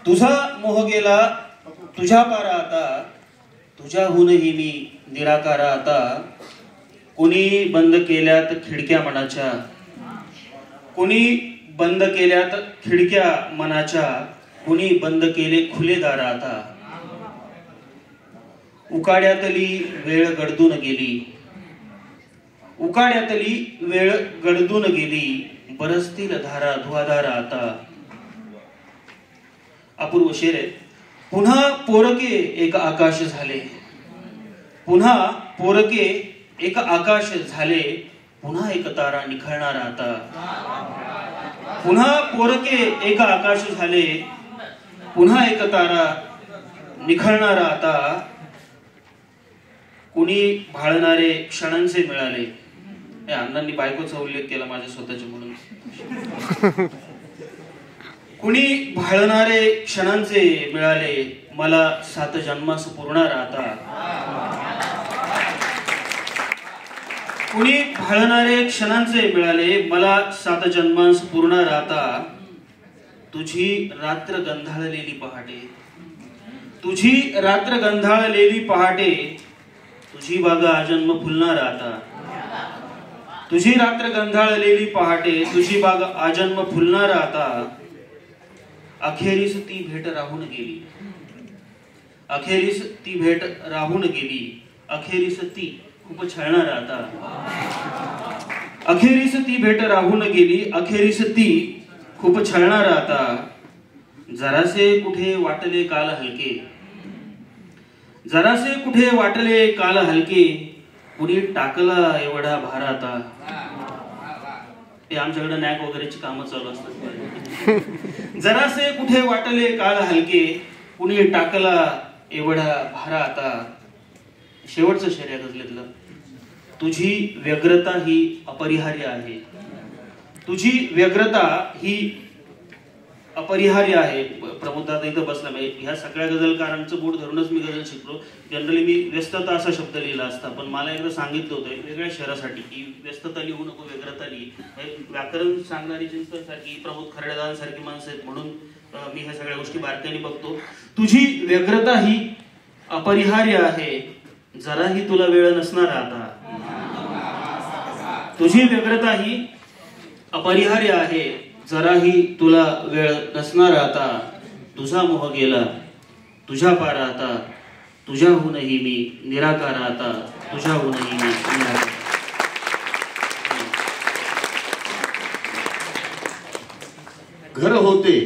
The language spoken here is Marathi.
तुझा मोह गेला तुझ्या पारा आता, तुझ्याहूनही मी निराकार आता. कोणी बंद केल्यात खिडक्या मनाच्या, कोणी बंद केल्यात खिडक्या मनाच्या, कोणी बंद केले खुले दार आता. उकाड्यातली वेळ गडदून गेली, उकाड्यातली वेळ गडदून गेली, बरसतील धारा धुवाधार आता. अपूर्व शेर आहे. पुन्हा पोरके एक आकाश झाले, पुन्हा पोरके एक आकाश झाले, पुन्हा एक तारा निखळणार आता. पुन्हा पोरके एक आकाश झाले, पुन्हा एक तारा निखळणार आता. कुणी भाळणारे क्षणांचे मिळाले. या अण्णांनी बायकोचा उल्लेख केला माझ्या स्वतःच्या म्हणून. कुणी भाळणारे क्षणांचे मिळाले, मला 7 जन्मास पुरणार आता. कुणी भाळणारे क्षणांचे मिळाले, मला 7 जन्मास पुरणार आता. तुझी रात्र गंधाळलेली पहाटे, तुझी रात्र गंधाळलेली पहाटे, तुझी बागा आजन्म फुलणार आता. तुझी रात्र गंधाळलेली पहाटे, तुझी बाग आजन्म फुलणार आता. अखेरीस ती भेट राहून गेली, अखेरीस ती भेट राहून गेली, अखेरीस ती खूप छळणार आता. अखेरीस ती भेट राहून गेली, अखेरीस ती खूप छळणार आता. जरासे कुठे वाटले काल हलके, जरासे कुठे वाटले काल हलके, कुणी टाकला एवढा भार आता. हे आमच्याकडे नॅक वगैरेची कामं चालू असतात. जरासे कुठे वाटले काल हलके, कुणी टाकला एवढा भार आता. शेवटचं शेर आहे गझलेतलं. तुझी व्यग्रता ही अपरिहार्य आहे, तुझी व्यग्रता ही अपरिहार्य आहे. प्रमोददादा इथं बसला, ह्या सगळ्या गझलकारांचं बोट धरूनच मी गझल शिकलो. जनरली मी व्यस्तता असा शब्द लिहिला असता, पण मला एकदा सांगितलं होतं वेगळ्या शहरासाठी की व्यस्तता लिहू नको, व्यग्रता लिही. व्याकरण सांगणारी चिंतनसारखी प्रमोद खरडेदारांसारखी माणसं आहेत, म्हणून मी ह्या सगळ्या गोष्टी बारकाईने बघतो. तुझी व्यग्रता ही अपरिहार्य आहे, जराही तुला वेळ नसणार आता. तुझी व्यग्रता ही अपरिहार्य आहे, जराही तुला वेळ नसणार आता. तुझा मोह गेला तुझ्या पारा आता, तुझ्याहूनही मी निराकार आता. तुझ्याहूनही मी निराकार. घर होते